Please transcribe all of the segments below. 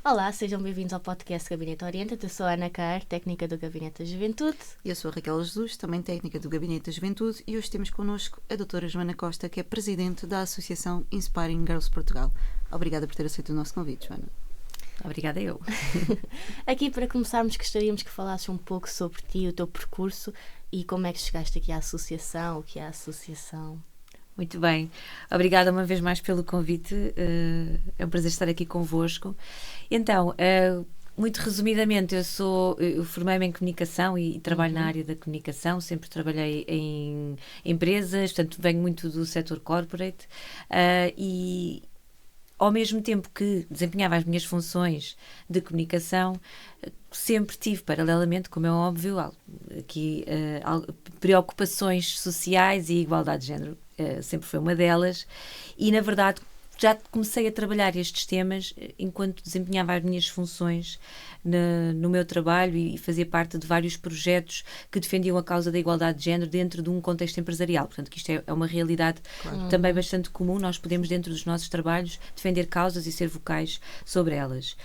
Olá, sejam bem-vindos ao podcast Gabinete Orienta. Eu sou a Ana Caer, técnica do Gabinete da Juventude. E eu sou a Raquel Jesus, também técnica do Gabinete da Juventude, e hoje temos connosco a doutora Joana Costa, que é presidente da Associação Inspiring Girls Portugal. Obrigada por ter aceito o nosso convite, Joana. Obrigada eu. Aqui, para começarmos, gostaríamos que falasses um pouco sobre ti, o teu percurso e como é que chegaste aqui à associação, o que é a associação. Muito bem. Obrigada uma vez mais pelo convite. É um prazer estar aqui convosco. Então, muito resumidamente, eu formei-me em comunicação e trabalho na área da comunicação. Sempre trabalhei em empresas, portanto, venho muito do setor corporate e ao mesmo tempo que desempenhava as minhas funções de comunicação, sempre tive, paralelamente, como é óbvio, aqui preocupações sociais e igualdade de género. Sempre foi uma delas e, na verdade, já comecei a trabalhar estes temas enquanto desempenhava as minhas funções no meu trabalho e fazia parte de vários projetos que defendiam a causa da igualdade de género dentro de um contexto empresarial. Portanto, que isto é uma realidade também bastante comum. Nós podemos, dentro dos nossos trabalhos, defender causas e ser vocais sobre elas.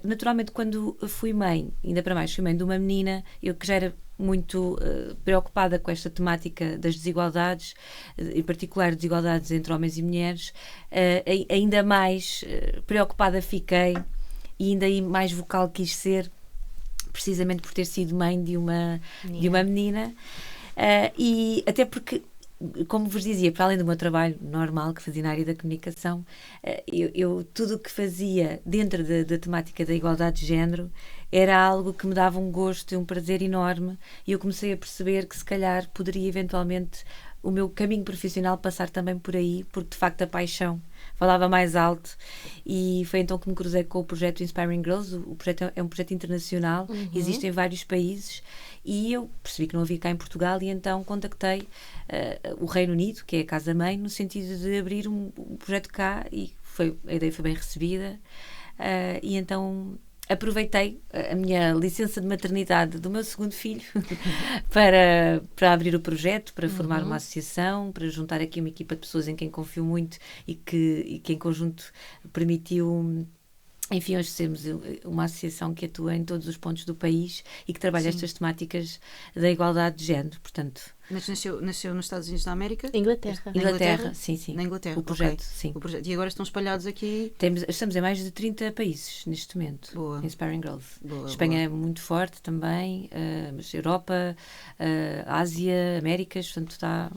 Naturalmente, quando fui mãe, ainda para mais fui mãe de uma menina, eu que já era muito preocupada com esta temática das desigualdades, em particular desigualdades entre homens e mulheres, ainda mais preocupada fiquei e ainda mais vocal quis ser, precisamente por ter sido mãe de uma menina, e até porque, como vos dizia, para além do meu trabalho normal que fazia na área da comunicação, eu tudo o que fazia dentro da temática da igualdade de género era algo que me dava um gosto e um prazer enorme, e eu comecei a perceber que se calhar poderia eventualmente o meu caminho profissional passar também por aí, porque de facto a paixão falava mais alto, e foi então que me cruzei com o projeto Inspiring Girls. O projeto é um projeto internacional, existe em vários países, e eu percebi que não havia cá em Portugal, e então contactei o Reino Unido, que é a casa-mãe, no sentido de abrir um projeto cá, e a ideia foi bem recebida, e então aproveitei a minha licença de maternidade do meu segundo filho para abrir o projeto, para formar uma associação, para juntar aqui uma equipa de pessoas em quem confio muito e que em conjunto permitiu, enfim, hoje sermos uma associação que atua em todos os pontos do país e que trabalha estas temáticas da igualdade de género, portanto. Mas nasceu nos Estados Unidos da América? Inglaterra, sim. Na Inglaterra, o projeto, okay. sim. O projeto. E agora estão espalhados aqui? Estamos em mais de 30 países neste momento. Boa. Inspiring Girls. Boa, Espanha é muito forte também, mas Europa, Ásia, Américas, portanto está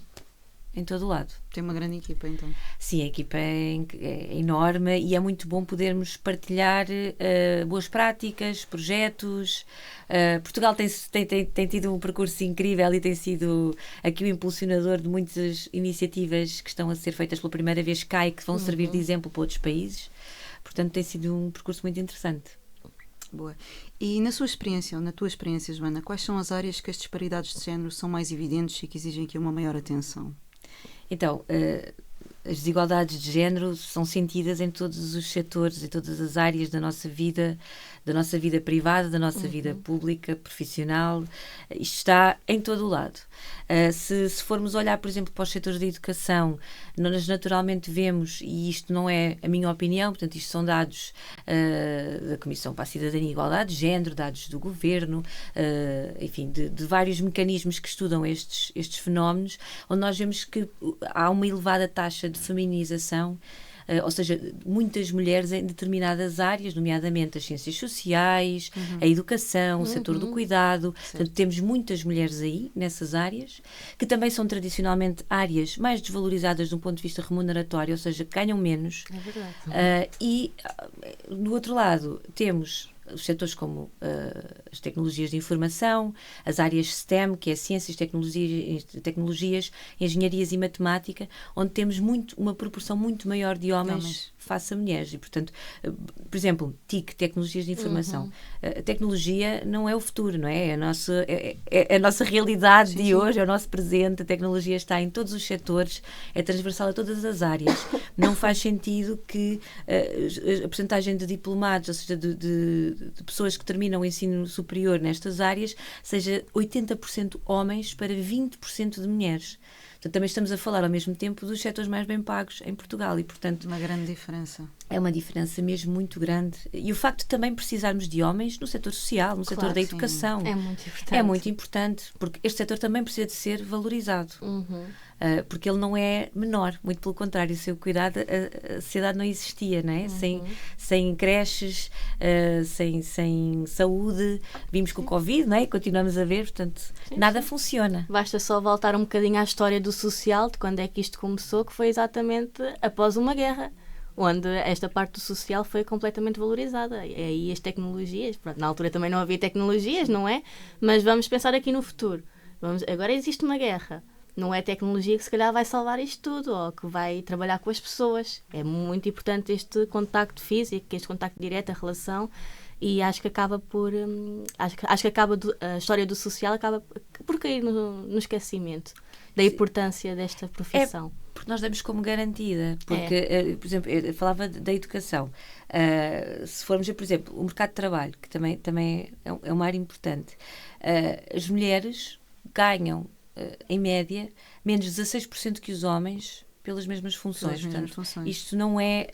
em todo o lado. Tem uma grande equipa, então. Sim, a equipa é enorme, e é muito bom podermos partilhar boas práticas, projetos. Portugal tem tido um percurso incrível e tem sido aqui o impulsionador de muitas iniciativas que estão a ser feitas pela primeira vez cá e que vão servir de exemplo para outros países. Portanto, tem sido um percurso muito interessante. Boa. E na tua experiência, Joana, quais são as áreas que as disparidades de género são mais evidentes e que exigem aqui uma maior atenção? Então, as desigualdades de género são sentidas em todos os setores e todas as áreas da nossa vida privada, da nossa vida pública, profissional. Isto está em todo o lado. Se formos olhar, por exemplo, para os setores da educação, nós naturalmente vemos, e isto não é a minha opinião, portanto, isto são dados da Comissão para a Cidadania e Igualdade de Género, dados do Governo, enfim, de vários mecanismos que estudam estes fenómenos, onde nós vemos que há uma elevada taxa de feminização, ou seja, muitas mulheres em determinadas áreas, nomeadamente as ciências sociais, a educação, o setor do cuidado. Portanto, temos muitas mulheres aí, nessas áreas, que também são tradicionalmente áreas mais desvalorizadas do ponto de vista remuneratório, ou seja, ganham menos. É verdade. E, do outro lado, temos os setores como as tecnologias de informação, as áreas STEM, que é ciências, tecnologias, engenharias e matemática, onde temos uma proporção muito maior de homens face a mulheres. E, portanto, por exemplo, TIC, tecnologias de informação. A tecnologia não é o futuro, não é? É a nossa realidade de hoje, é o nosso presente. A tecnologia está em todos os setores, é transversal a todas as áreas. Não faz sentido que a percentagem de diplomados, ou seja, de pessoas que terminam o ensino superior nestas áreas, seja 80% homens para 20% de mulheres. Portanto, também estamos a falar ao mesmo tempo dos setores mais bem pagos em Portugal e, portanto... Uma grande diferença. É uma diferença mesmo muito grande. E o facto de também precisarmos de homens no setor social, no setor da educação. É muito importante. É muito importante, porque este setor também precisa de ser valorizado. Porque ele não é menor, muito pelo contrário, sem o cuidado a sociedade não existia, não é? Sem creches, sem saúde, vimos com o Covid, não é? E continuamos a ver, portanto, nada funciona. Basta só voltar um bocadinho à história do social, de quando é que isto começou, que foi exatamente após uma guerra, onde esta parte do social foi completamente valorizada. E aí as tecnologias, pronto, na altura também não havia tecnologias, não é? Mas vamos pensar aqui no futuro. Agora existe uma guerra. Não é a tecnologia que se calhar vai salvar isto tudo, ou que vai trabalhar com as pessoas. É muito importante este contacto físico, este contacto direto, a relação, e acho que acaba por... acho que a história do social acaba por cair no esquecimento da importância desta profissão. Porque nós damos como garantida, porque, por exemplo, eu falava da educação. Se formos ver, por exemplo, o mercado de trabalho, que também é uma área importante, as mulheres ganham, em média, menos 16% que os homens pelas mesmas funções. Isto não é,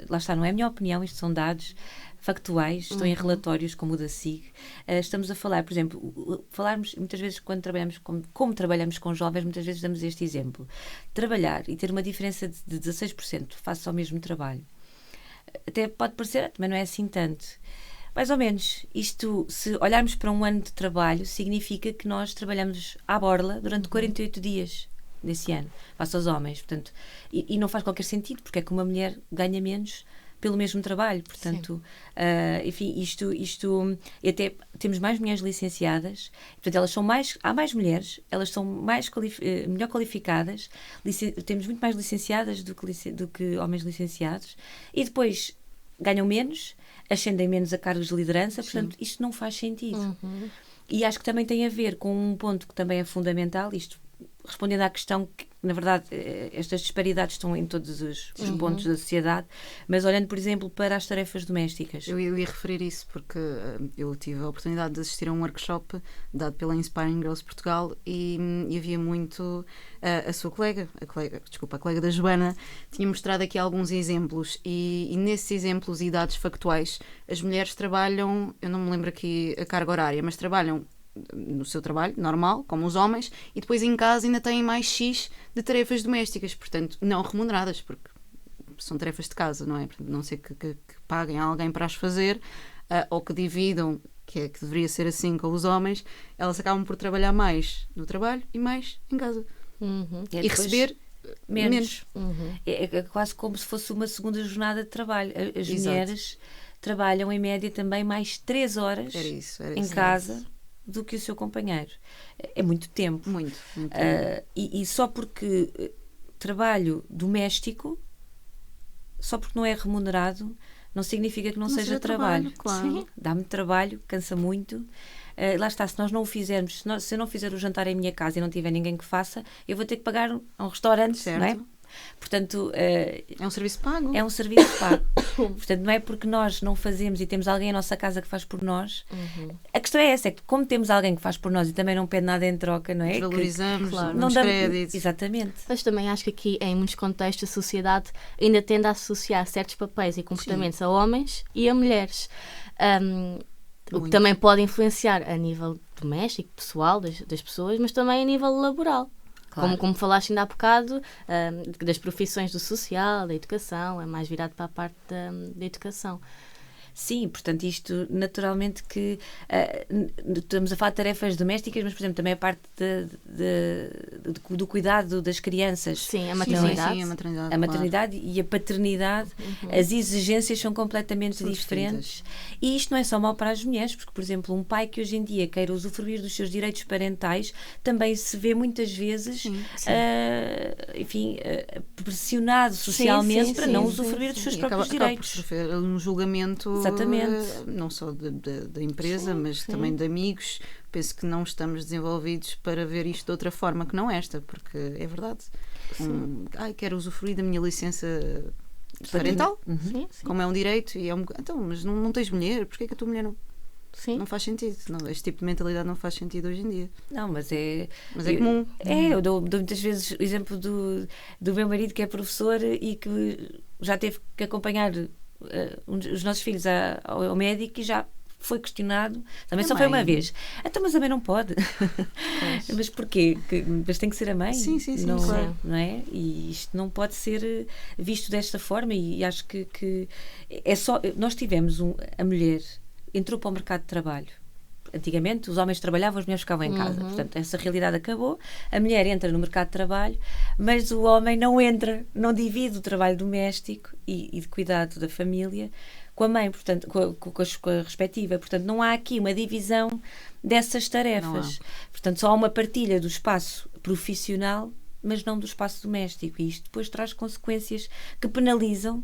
lá está, não é a minha opinião, isto são dados factuais, estão em relatórios como o da SIG. Estamos a falar, por exemplo, falarmos muitas vezes quando trabalhamos, como trabalhamos com jovens, muitas vezes damos este exemplo. Trabalhar e ter uma diferença de 16% face ao mesmo trabalho. Até pode parecer, também não é assim tanto. Mais ou menos, isto, se olharmos para um ano de trabalho, significa que nós trabalhamos à borla durante 48 dias desse ano, face aos homens. Portanto, e não faz qualquer sentido, porque é que uma mulher ganha menos pelo mesmo trabalho. Portanto, enfim, isto até temos mais mulheres licenciadas, portanto, elas são mais, há mais mulheres, elas são melhor qualificadas, temos muito mais licenciadas do que homens licenciados, e depois ganham menos, ascendem menos a cargos de liderança. Portanto, isto não faz sentido. E acho que também tem a ver com um ponto que também é fundamental, isto respondendo à questão que, na verdade, estas disparidades estão em todos os pontos da sociedade, mas olhando, por exemplo, para as tarefas domésticas. Eu ia referir isso porque eu tive a oportunidade de assistir a um workshop dado pela Inspiring Girls Portugal e havia muito a sua colega, a colega da Joana, tinha mostrado aqui alguns exemplos e nesses exemplos e dados factuais, as mulheres trabalham, eu não me lembro aqui a carga horária, mas trabalham no seu trabalho normal, como os homens, e depois em casa ainda têm mais X de tarefas domésticas, portanto, não remuneradas, porque são tarefas de casa, não é? Portanto, não sei que paguem a alguém para as fazer, ou que dividam, que deveria ser assim com os homens, elas acabam por trabalhar mais no trabalho e mais em casa. E receber menos. É quase como se fosse uma segunda jornada de trabalho. As mulheres trabalham em média também mais 3 horas em casa do que o seu companheiro. É muito tempo. Muito tempo. E só porque trabalho doméstico, só porque não é remunerado, não significa que não seja trabalho. Claro. Dá-me trabalho, cansa muito. Lá está, se nós não o fizermos, se eu não fizer o jantar em minha casa e não tiver ninguém que faça, eu vou ter que pagar a um restaurante, certo. não é? Portanto, é um serviço pago. É um serviço pago. Portanto, não é porque nós não fazemos e temos alguém em nossa casa que faz por nós. A questão é essa, é que como temos alguém que faz por nós e também não pede nada em troca, não é? Valorizamos, claro, não damos créditos. Exatamente. Mas também acho que aqui, em muitos contextos, a sociedade ainda tende a associar certos papéis e comportamentos a homens e a mulheres. O que também pode influenciar a nível doméstico, pessoal, das pessoas, mas também a nível laboral. Claro. Como falaste ainda há bocado, das profissões do social, da educação, é mais virado para a parte da educação. Sim, portanto, isto naturalmente que estamos a falar de tarefas domésticas, mas, por exemplo, também a parte do cuidado das crianças. Sim, a maternidade. Sim, a maternidade e a paternidade, as exigências são completamente diferentes. E isto não é só mau para as mulheres, porque, por exemplo, um pai que hoje em dia queira usufruir dos seus direitos parentais também se vê muitas vezes, enfim, pressionado socialmente para não usufruir dos seus próprios direitos. Acaba por sofrer um julgamento. Exatamente. Não só da empresa, mas também de amigos. Penso que não estamos desenvolvidos para ver isto de outra forma que não esta, porque é verdade. Quero usufruir da minha licença parental, como é um direito, e então, mas não tens mulher, porquê que a tua mulher não? Sim. Não faz sentido. Não, este tipo de mentalidade não faz sentido hoje em dia. Não, mas Mas é comum. Eu dou muitas vezes o exemplo do meu marido, que é professor e que já teve que acompanhar os nossos filhos ao médico e já foi questionado. Também só foi uma vez. Então, mas a mãe não pode. Mas porquê? Mas tem que ser a mãe? Sim, não, claro. não é? E isto não pode ser visto desta forma, e acho que é só... Nós tivemos a mulher entrou para o mercado de trabalho. Antigamente os homens trabalhavam, as mulheres ficavam em casa. Portanto, essa realidade acabou. A mulher entra no mercado de trabalho, mas o homem não entra, não divide o trabalho doméstico e de cuidado da família com a mãe, portanto, com a respectiva. Portanto, não há aqui uma divisão dessas tarefas. Portanto, só há uma partilha do espaço profissional, mas não do espaço doméstico. E isto depois traz consequências que penalizam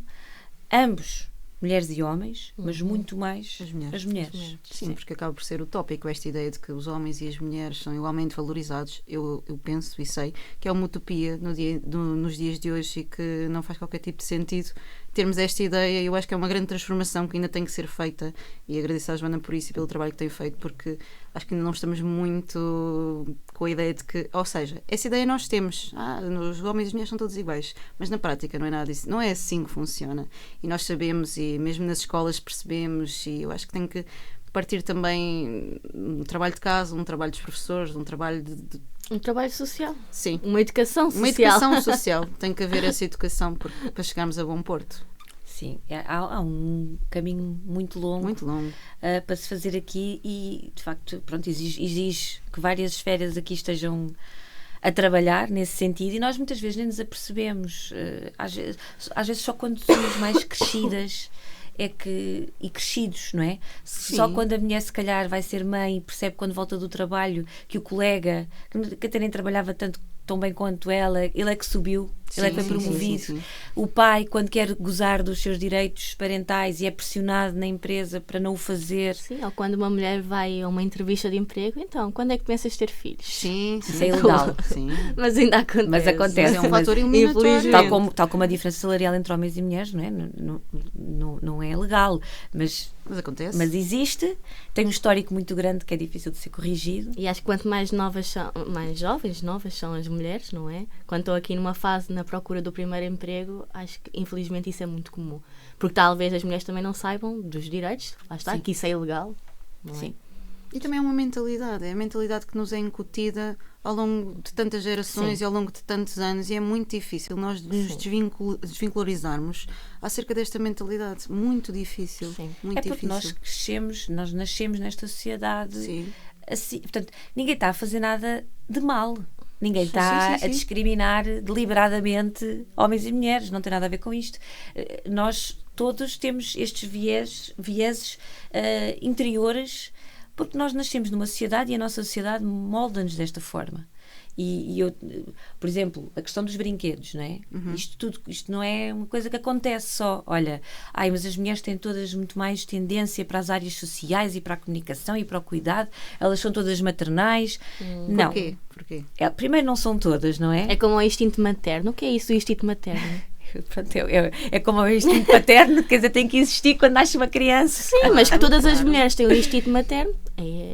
ambos, mulheres e homens, mas muito mais as mulheres. Sim, porque acaba por ser utópico esta ideia de que os homens e as mulheres são igualmente valorizados. Eu penso e sei que é uma utopia nos dias de hoje e que não faz qualquer tipo de sentido termos esta ideia. Eu acho que é uma grande transformação que ainda tem que ser feita, e agradeço à Joana por isso e pelo trabalho que tem feito, porque acho que ainda não estamos muito com a ideia de que, ou seja, essa ideia nós temos, os homens e as mulheres são todos iguais, mas na prática não é nada disso, não é assim que funciona, e nós sabemos, e mesmo nas escolas percebemos, e eu acho que tem que partir também um trabalho de casa, um trabalho dos professores, um trabalho um trabalho social. Sim. Uma educação social. Uma educação social. Tem que haver essa educação para chegarmos a bom porto. Sim, há um caminho muito longo para se fazer aqui, e de facto, pronto, exige que várias esferas aqui estejam a trabalhar nesse sentido, e nós muitas vezes nem nos apercebemos, às vezes só quando somos mais crescidas e crescidos, não é? Sim. Só quando a mulher se calhar vai ser mãe e percebe quando volta do trabalho que o colega, que até nem trabalhava tão bem quanto ela, ele é que subiu, ele é que foi promovido. Sim. O pai, quando quer gozar dos seus direitos parentais e é pressionado na empresa para não o fazer. Sim, ou quando uma mulher vai a uma entrevista de emprego, então, quando é que pensas ter filhos? Sim. Isso é ilegal. Sim. Mas ainda acontece. Mas acontece. Mas é um fator eliminatório. Tal como a diferença salarial entre homens e mulheres, não é? Não é legal. Mas acontece. Mas existe, tem um histórico muito grande que é difícil de ser corrigido. E acho que quanto mais jovens são as mulheres, não é? Quando estão aqui numa fase na procura do primeiro emprego, acho que infelizmente isso é muito comum. Porque talvez as mulheres também não saibam dos direitos, lá está, que isso é ilegal. Não Sim. É? E também é uma mentalidade, é a mentalidade que nos é incutida ao longo de tantas gerações. Sim. E ao longo de tantos anos, e é muito difícil nós nos desvincularizarmos acerca desta mentalidade. Muito difícil. Sim. Muito porque difícil. nós nascemos nesta sociedade. Sim. Assim, portanto, ninguém está a fazer nada de mal. Ninguém está a discriminar deliberadamente homens e mulheres, não tem nada a ver com isto. Nós todos temos estes vieses interiores, porque nós nascemos numa sociedade e a nossa sociedade molda-nos desta forma. E eu, por exemplo, a questão dos brinquedos, não é? Isto não é uma coisa que acontece só. Olha, mas as mulheres têm todas muito mais tendência para as áreas sociais e para a comunicação e para o cuidado. Elas são todas maternais. Não. Porquê? Primeiro, não são todas, não é? É como o instinto materno. O que é isso, o instinto materno? Pronto, é como o instinto paterno, quer dizer, tem que existir quando nasce uma criança. Sim, mas que todas as mulheres têm o instinto materno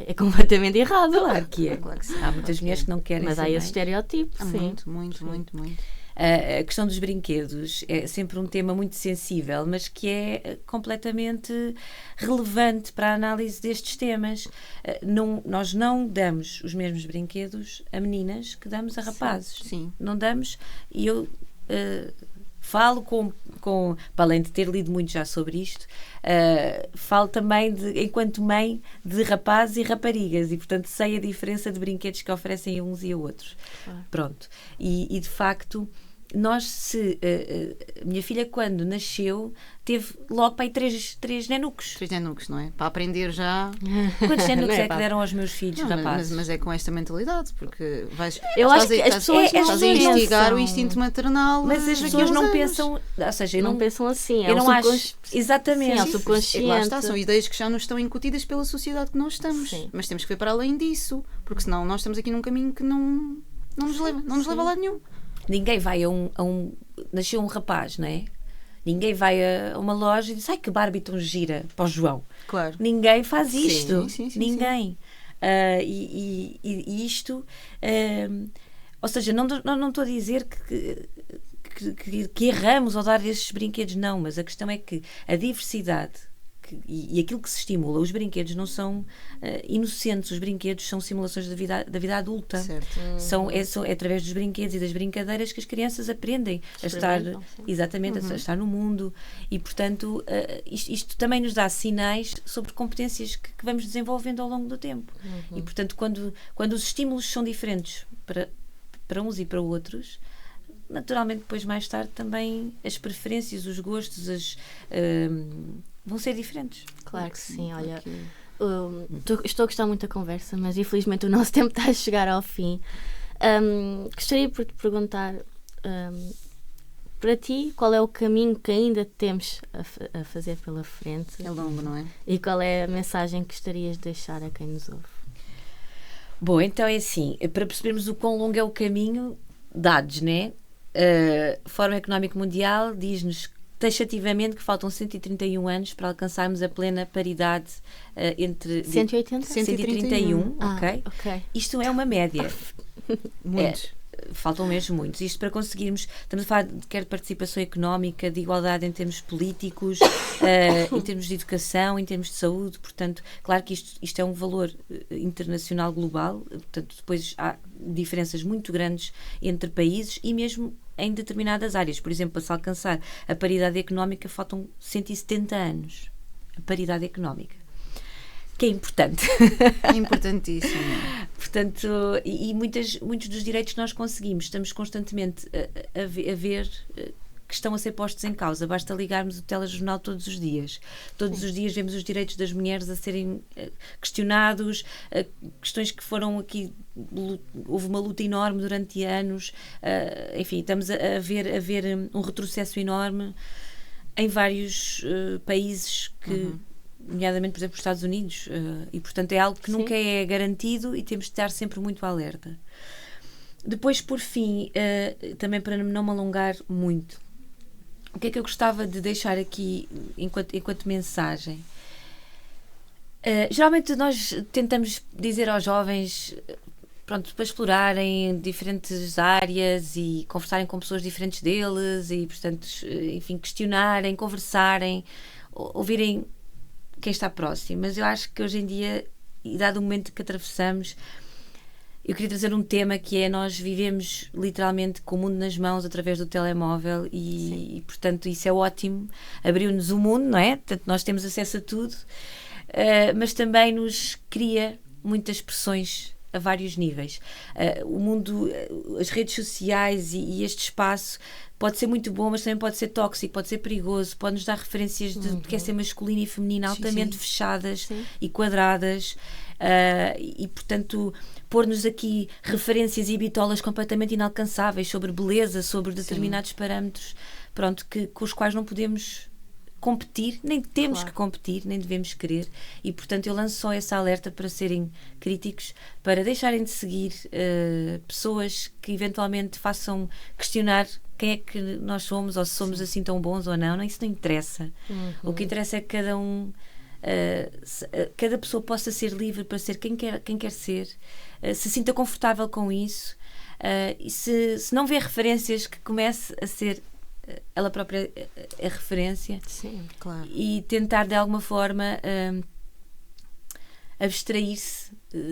é completamente errado. Claro que é. Claro que sim. Há muitas mulheres que não querem mas ser há mães. esse estereótipo. Muito. A questão dos brinquedos é sempre um tema muito sensível, mas que é completamente relevante para a análise destes temas. Nós não damos os mesmos brinquedos a meninas que damos a rapazes. Sim. Não damos, e eu falo para além de ter lido muito já sobre isto, falo também enquanto mãe de rapazes e raparigas, e portanto sei a diferença de brinquedos que oferecem a uns e a outros. Pronto. E de facto, a minha filha, quando nasceu, teve logo para aí três nenucos. 3 nenucos, não é? Para aprender já. Quantos nenucos é que deram aos meus filhos, rapazes? Mas é com esta mentalidade, porque eu acho que as pessoas estás a instigar o instinto maternal. Mas as pessoas não pensam, ou seja, não pensam assim. Eu não acho. Exatamente. Sim, é o subconsciente. Lá está, são ideias que já nos estão incutidas pela sociedade que nós estamos. Sim. Mas temos que ver para além disso, porque senão nós estamos aqui num caminho que não nos leva a lado nenhum. Ninguém vai nasceu um rapaz, não é? Ninguém vai a uma loja e diz, ai, que Barbie tão gira para o João. Claro. Ninguém faz isto. Sim, Ninguém. E isto... ou seja, não estou a dizer que erramos ao dar esses brinquedos, não, mas a questão é que a diversidade e aquilo que se estimula, os brinquedos não são inocentes, os brinquedos são simulações da vida adulta. Certo. É através dos brinquedos e das brincadeiras que as crianças aprendem a estar, exatamente, a estar no mundo, e portanto isto também nos dá sinais sobre competências que vamos desenvolvendo ao longo do tempo. E portanto quando os estímulos são diferentes para uns e para outros, naturalmente depois mais tarde também as preferências, os gostos, vão ser diferentes. Claro que sim, olha, estou a gostar muito da conversa, mas infelizmente o nosso tempo está a chegar ao fim. Gostaria por te perguntar, para ti, qual é o caminho que ainda temos a fazer pela frente? É longo, não é? E qual é a mensagem que gostarias de deixar a quem nos ouve? Bom, então é assim, para percebermos o quão longo é o caminho, dados, né? Fórum Económico Mundial diz-nos taxativamente que faltam 131 anos para alcançarmos a plena paridade entre... 180? 131, ok. Isto é uma média. Muitos. Faltam mesmo muitos. Isto para conseguirmos... Estamos a falar de quer de participação económica, de igualdade em termos políticos, em termos de educação, em termos de saúde. Portanto, claro que isto é um valor internacional global. Portanto, depois há diferenças muito grandes entre países e mesmo em determinadas áreas. Por exemplo, para se alcançar a paridade económica faltam 170 anos. A paridade económica. Que é importante. É importantíssimo. Portanto, e muitos dos direitos que nós conseguimos, estamos constantemente a ver que estão a ser postos em causa. Basta ligarmos o telejornal todos os dias. Todos os dias vemos os direitos das mulheres a serem questionados, questões que foram aqui... Houve uma luta enorme durante anos. Enfim, estamos a ver um retrocesso enorme em vários países que... nomeadamente, por exemplo, os Estados Unidos, e portanto é algo que nunca é garantido e temos de estar sempre muito alerta. Depois, por fim, também para não me alongar muito, o que é que eu gostava de deixar aqui enquanto mensagem? Geralmente nós tentamos dizer aos jovens, pronto, para explorarem diferentes áreas e conversarem com pessoas diferentes deles e, portanto, enfim, questionarem, conversarem, ouvirem quem está próximo. Mas eu acho que hoje em dia, e dado o momento que atravessamos, eu queria trazer um tema que é: nós vivemos literalmente com o mundo nas mãos através do telemóvel e portanto isso é ótimo, abriu-nos o mundo, não é? Portanto, nós temos acesso a tudo, mas também nos cria muitas pressões a vários níveis. O mundo, as redes sociais e este espaço pode ser muito bom, mas também pode ser tóxico, pode ser perigoso, pode nos dar referências de que quer ser masculino e feminino altamente fechadas e quadradas, e portanto pôr-nos aqui referências e bitolas completamente inalcançáveis sobre beleza, sobre determinados parâmetros, pronto, com os quais não podemos competir, nem temos que competir, nem devemos querer, e portanto eu lanço só essa alerta para serem críticos, para deixarem de seguir pessoas que eventualmente façam questionar quem é que nós somos, ou se somos assim tão bons ou não. Isso não interessa. O que interessa é que cada pessoa possa ser livre para ser quem quer ser, se sinta confortável com isso, e se não vê referências, que comece a ser ela própria a referência. Sim, claro. E tentar de alguma forma abstrair-se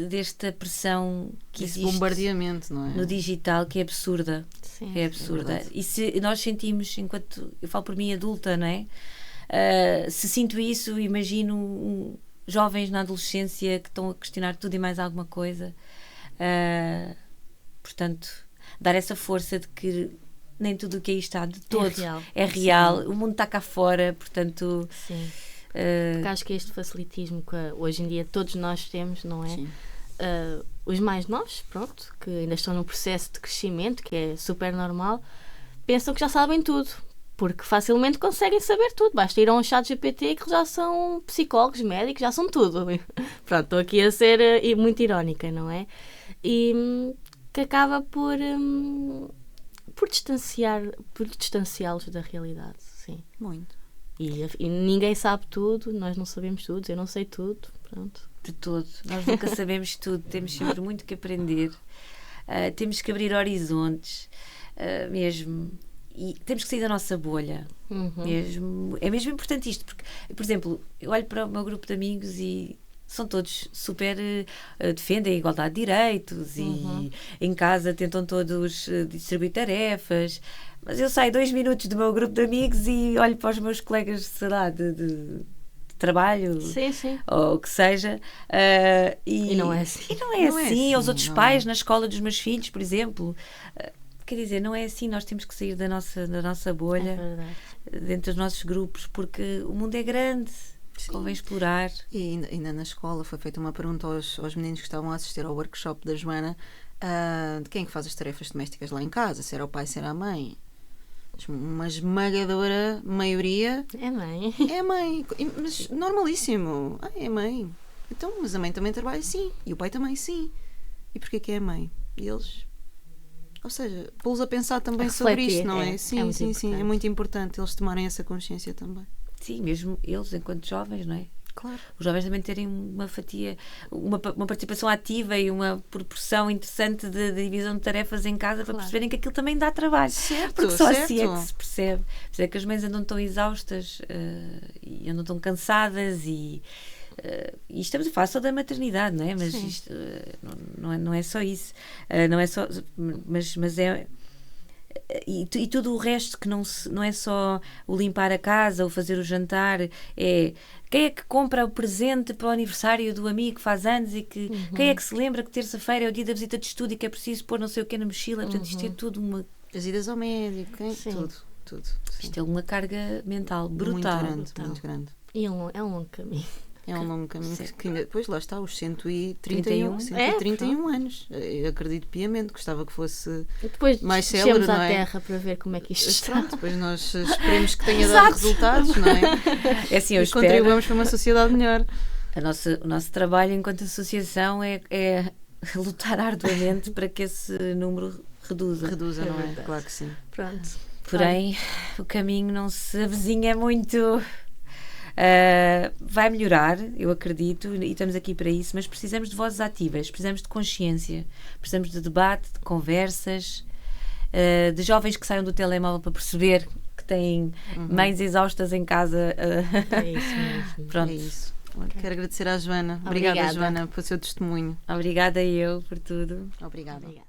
desta pressão que existe, bombardeamento, não é? no digital, que é absurda. Sim, é absurda. E se nós sentimos, enquanto eu falo por mim adulta, não é? Se sinto isso, imagino jovens na adolescência que estão a questionar tudo e mais alguma coisa. Portanto, dar essa força de que nem tudo o que aí está de todo é real. O mundo está cá fora, portanto... Sim. Porque acho que este facilitismo que hoje em dia todos nós temos, não é? Os mais novos, pronto, que ainda estão num processo de crescimento, que é super normal, pensam que já sabem tudo, porque facilmente conseguem saber tudo. Basta ir a um chat GPT que já são psicólogos, médicos, já são tudo. Pronto, estou aqui a ser muito irónica, não é? E que acaba por por distanciá-los da realidade, sim. Muito. E ninguém sabe tudo, nós não sabemos tudo, eu não sei tudo, pronto. De todo. Nós nunca sabemos tudo, temos sempre muito que aprender. Temos que abrir horizontes, mesmo. E temos que sair da nossa bolha. Mesmo. É mesmo importante isto, porque, por exemplo, eu olho para o meu grupo de amigos e são todos super defendem a igualdade de direitos e em casa tentam todos distribuir tarefas, mas eu saio 2 minutos do meu grupo de amigos e olho para os meus colegas, sei lá, de trabalho, sim. ou o que seja, e não é assim. E não é assim. Os outros não pais é. na escola dos meus filhos, por exemplo. Quer dizer, não é assim. Nós temos que sair da nossa bolha, É verdade. dentro dos nossos grupos, porque o mundo é grande. Convém explorar. E ainda na escola foi feita uma pergunta aos meninos que estavam a assistir ao workshop da Joana, de quem é que faz as tarefas domésticas lá em casa, se era o pai, se era a mãe. Uma esmagadora maioria É mãe. é a mãe, mas normalíssimo. É a mãe. Então, mas a mãe também trabalha, sim, e o pai também, sim. E porquê que é a mãe? E eles, ou seja, pô-los a pensar também sobre Refletir, isto, não é? Sim, muito sim, importante. é muito importante eles tomarem essa consciência também. Sim, mesmo eles, enquanto jovens, não é? Claro. Os jovens também terem uma fatia, uma participação ativa e uma proporção interessante de divisão de tarefas em casa, para perceberem que aquilo também dá trabalho. Certo, Porque só certo. assim é que se percebe. Por isso é que as mães andam tão exaustas e andam tão cansadas e estamos a falar só da maternidade, não é? Mas Sim. isto não é só isso. Não é só, mas é. E tudo o resto que não é só o limpar a casa, o fazer o jantar, é quem é que compra o presente para o aniversário do amigo que faz anos e que quem é que se lembra que terça-feira é o dia da visita de estudo e que é preciso pôr não sei o que na mochila. Portanto, isto é tudo As idas ao médico, hein? Sim. Tudo. Sim. isto é uma carga mental brutal. Muito grande. E é um longo caminho. É um longo caminho que ainda, depois lá está, os 31. 131 anos. Eu acredito piamente, gostava que fosse Depois mais descemos célere, à não é? terra para ver como é que isto está. Pronto, depois nós esperemos que tenha dado resultados, não é? É assim, eu E espero. contribuamos para uma sociedade melhor. O nosso trabalho enquanto associação é lutar arduamente para que esse número reduza. Reduza, não é? verdade. Claro que sim. Pronto. Porém, o caminho não se avizinha muito. Vai melhorar, eu acredito, e estamos aqui para isso, mas precisamos de vozes ativas, precisamos de consciência, precisamos de debate, de conversas, de jovens que saiam do telemóvel para perceber que têm mães exaustas em casa. É isso mesmo. Pronto. É isso. Olha, quero agradecer à Joana. Obrigada, Obrigada. Joana, pelo seu testemunho. Obrigada eu por tudo. Obrigada. Obrigada.